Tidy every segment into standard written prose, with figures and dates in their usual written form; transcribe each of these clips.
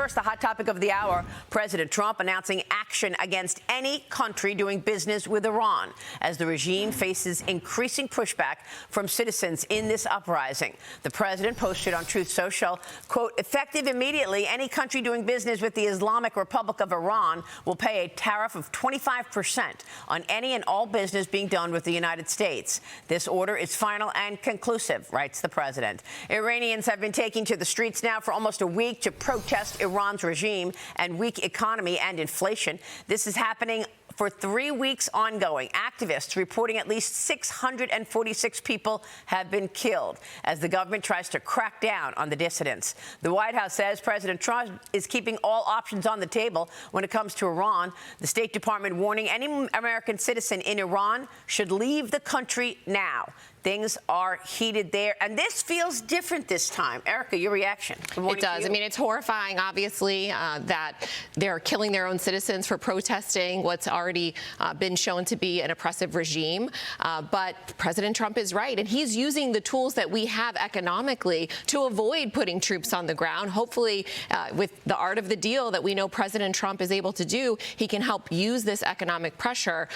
first, the hot topic of the hour, President Trump announcing action against any country doing business with Iran as the regime faces increasing pushback from citizens in this uprising. The president posted on Truth Social, quote, effective immediately, any country doing business with the Islamic Republic of Iran will pay a tariff of 25% on any and all business being done with the United States. This order is final and conclusive, writes the president. Iranians have been taking to the streets now for almost a week to protest Iran's regime and weak economy and inflation. This is happening for 3 weeks ongoing. Activists reporting at least 646 people have been killed as the government tries to crack down on the dissidents. The White House says President Trump is keeping all options on the table when it comes to Iran. The State Department warning any American citizen in Iran should leave the country now. Things are heated there, and this feels different this time. Erica, your reaction? It does. I mean, it's horrifying, obviously, that they're killing their own citizens for protesting what's already been shown to be an oppressive regime. But President Trump is right, and he's using the tools that we have economically to avoid putting troops on the ground. Hopefully, with the art of the deal that we know President Trump is able to do, he can help use this economic pressure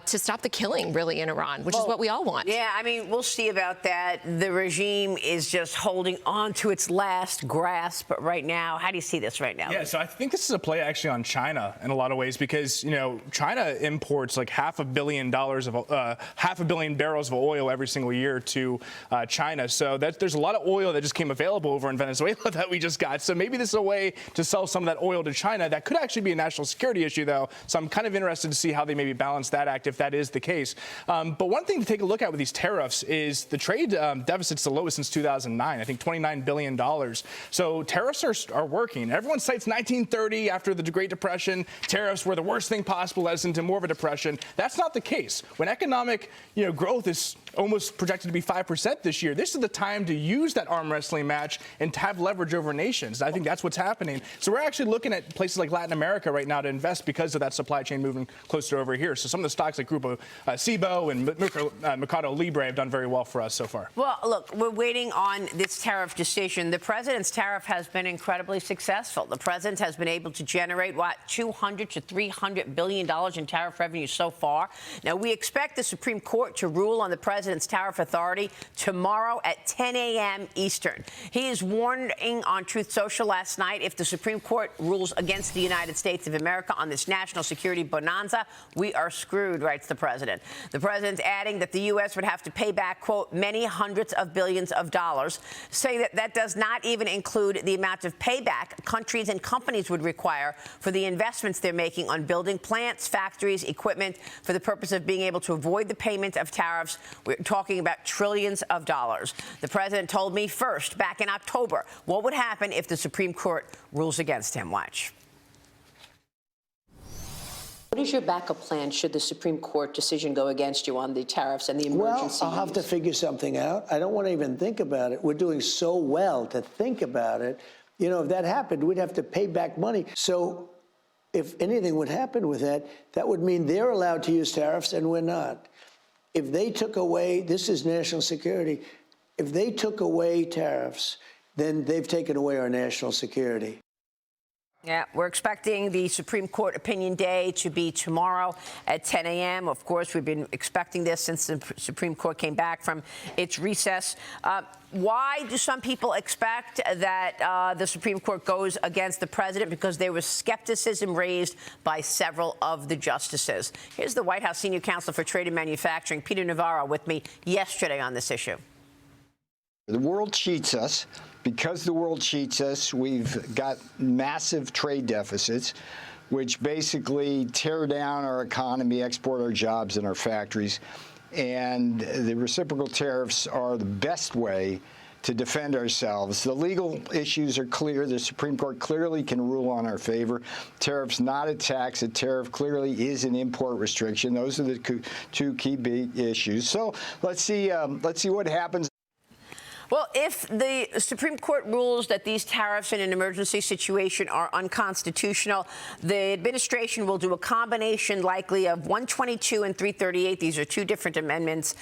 to stop the killing, really, in Iran, which is what we all want. Yeah, I mean, we'll see about that. The regime is just holding on to its last grasp right now. How do you see this right now? Yeah, so I think this is a play actually on China in a lot of ways because, you know, China imports like $500 million of half a billion barrels of oil every single year to China. So there's a lot of oil that just came available over in Venezuela that we just got. So maybe this is a way to sell some of that oil to China. That could actually be a national security issue, though. So I'm kind of interested to see how they maybe balance that act if that is the case. But one thing to take a look at with these tariffs is the trade deficit's the lowest since 2009, I think $29 billion. So tariffs are working. Everyone cites 1930 after the Great Depression. Tariffs were the worst thing possible, led us into more of a depression. That's not the case. When economic growth is almost projected to be 5% this year, this is the time to use that arm wrestling match and to have leverage over nations. I think that's what's happening. So we're actually looking at places like Latin America right now to invest because of that supply chain moving closer over here. So some of the stocks like Grupo Cibo and Mercado Libre have done very well for us so far. Well, look, we're waiting on this tariff decision. The president's tariff has been incredibly successful. The president has been able to generate, $200 to $300 billion in tariff revenue so far. Now, we expect the Supreme Court to rule on the president's tariff authority tomorrow at 10 a.m. Eastern. He is warning on Truth Social last night, if the Supreme Court rules against the United States of America on this national security bonanza, we are screwed, writes the president. The president's adding that the U.S. would have to pay back, quote, many hundreds of billions of dollars, saying that does not even include the amount of payback countries and companies would require for the investments they're making on building plants, factories, equipment for the purpose of being able to avoid the payment of tariffs. We're talking about trillions of dollars. The president told me first, back in October, what would happen if the Supreme Court rules against him. Watch. What is your backup plan should the Supreme Court decision go against you on the tariffs and the emergency Well, I'll have to figure something out. I don't want to even think about it. We're doing so well to think about it. You know, if that happened, we'd have to pay back money. So if anything would happen with that, that would mean they're allowed to use tariffs and we're not. If they took away, this is national security, if they took away tariffs, then they've taken away our national security. Yeah, we're expecting the Supreme Court opinion day to be tomorrow at 10 a.m. Of course, we've been expecting this since the Supreme Court came back from its recess. Why do some people expect that the Supreme Court goes against the president? Because there was skepticism raised by several of the justices. Here's the White House Senior Counsel for Trade and Manufacturing, Peter Navarro, with me yesterday on this issue. The world cheats us. Because the world cheats us, we've got massive trade deficits, which basically tear down our economy, export our jobs and our factories. And the reciprocal tariffs are the best way to defend ourselves. The legal issues are clear. The Supreme Court clearly can rule on our favor. Tariff's not a tax. A tariff clearly is an import restriction. Those are the two key big issues. So let's see what happens. Well, if the Supreme Court rules that these tariffs in an emergency situation are unconstitutional, the administration will do a combination likely of 122 and 338. These are two different amendments,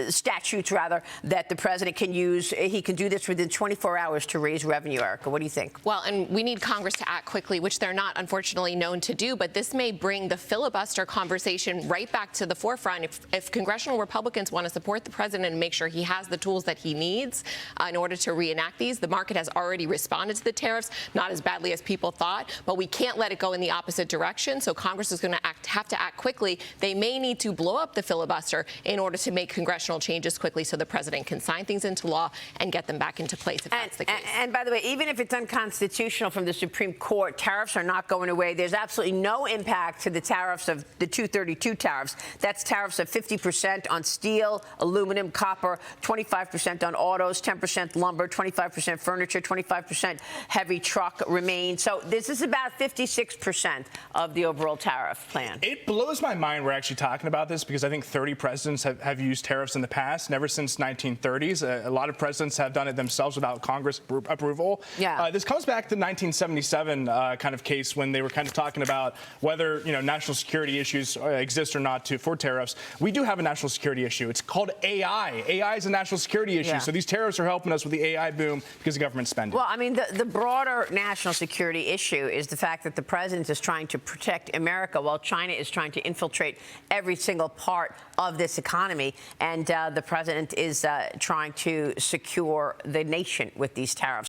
statutes rather, that the president can use. He can do this within 24 hours to raise revenue. Erica, what do you think? Well, and we need Congress to act quickly, which they're not, unfortunately, known to do. But this may bring the filibuster conversation right back to the forefront. If congressional Republicans want to support the president and make sure he has the tools that he needs in order to reenact these, the market has already responded to the tariffs, not as badly as people thought. But we can't let it go in the opposite direction. So Congress is going to have to act quickly. They may need to blow up the filibuster in order to make congressional changes quickly so the president can sign things into law and get them back into place if that's the case. And by the way, even if it's unconstitutional from the Supreme Court, tariffs are not going away. There's absolutely no impact to the tariffs of the 232 tariffs. That's tariffs of 50% on steel, aluminum, copper, 25% on autos, 10% lumber, 25% furniture, 25% heavy truck remain. So this is about 56% of the overall tariff plan. It blows my mind we're actually talking about this because I think 30 presidents have used tariffs in the past, never since 1930s. A lot of presidents have done it themselves without Congress approval. Yeah. This comes back to the 1977 kind of case when they were kind of talking about whether national security issues exist or not for tariffs. We do have a national security issue. It's called AI. AI is a national security issue. Yeah. So these tariffs are helping us with the AI boom because of government spending. Well, I mean, the broader national security issue is the fact that the president is trying to protect America while China is trying to infiltrate every single part of this economy. And the president is trying to secure the nation with these tariffs.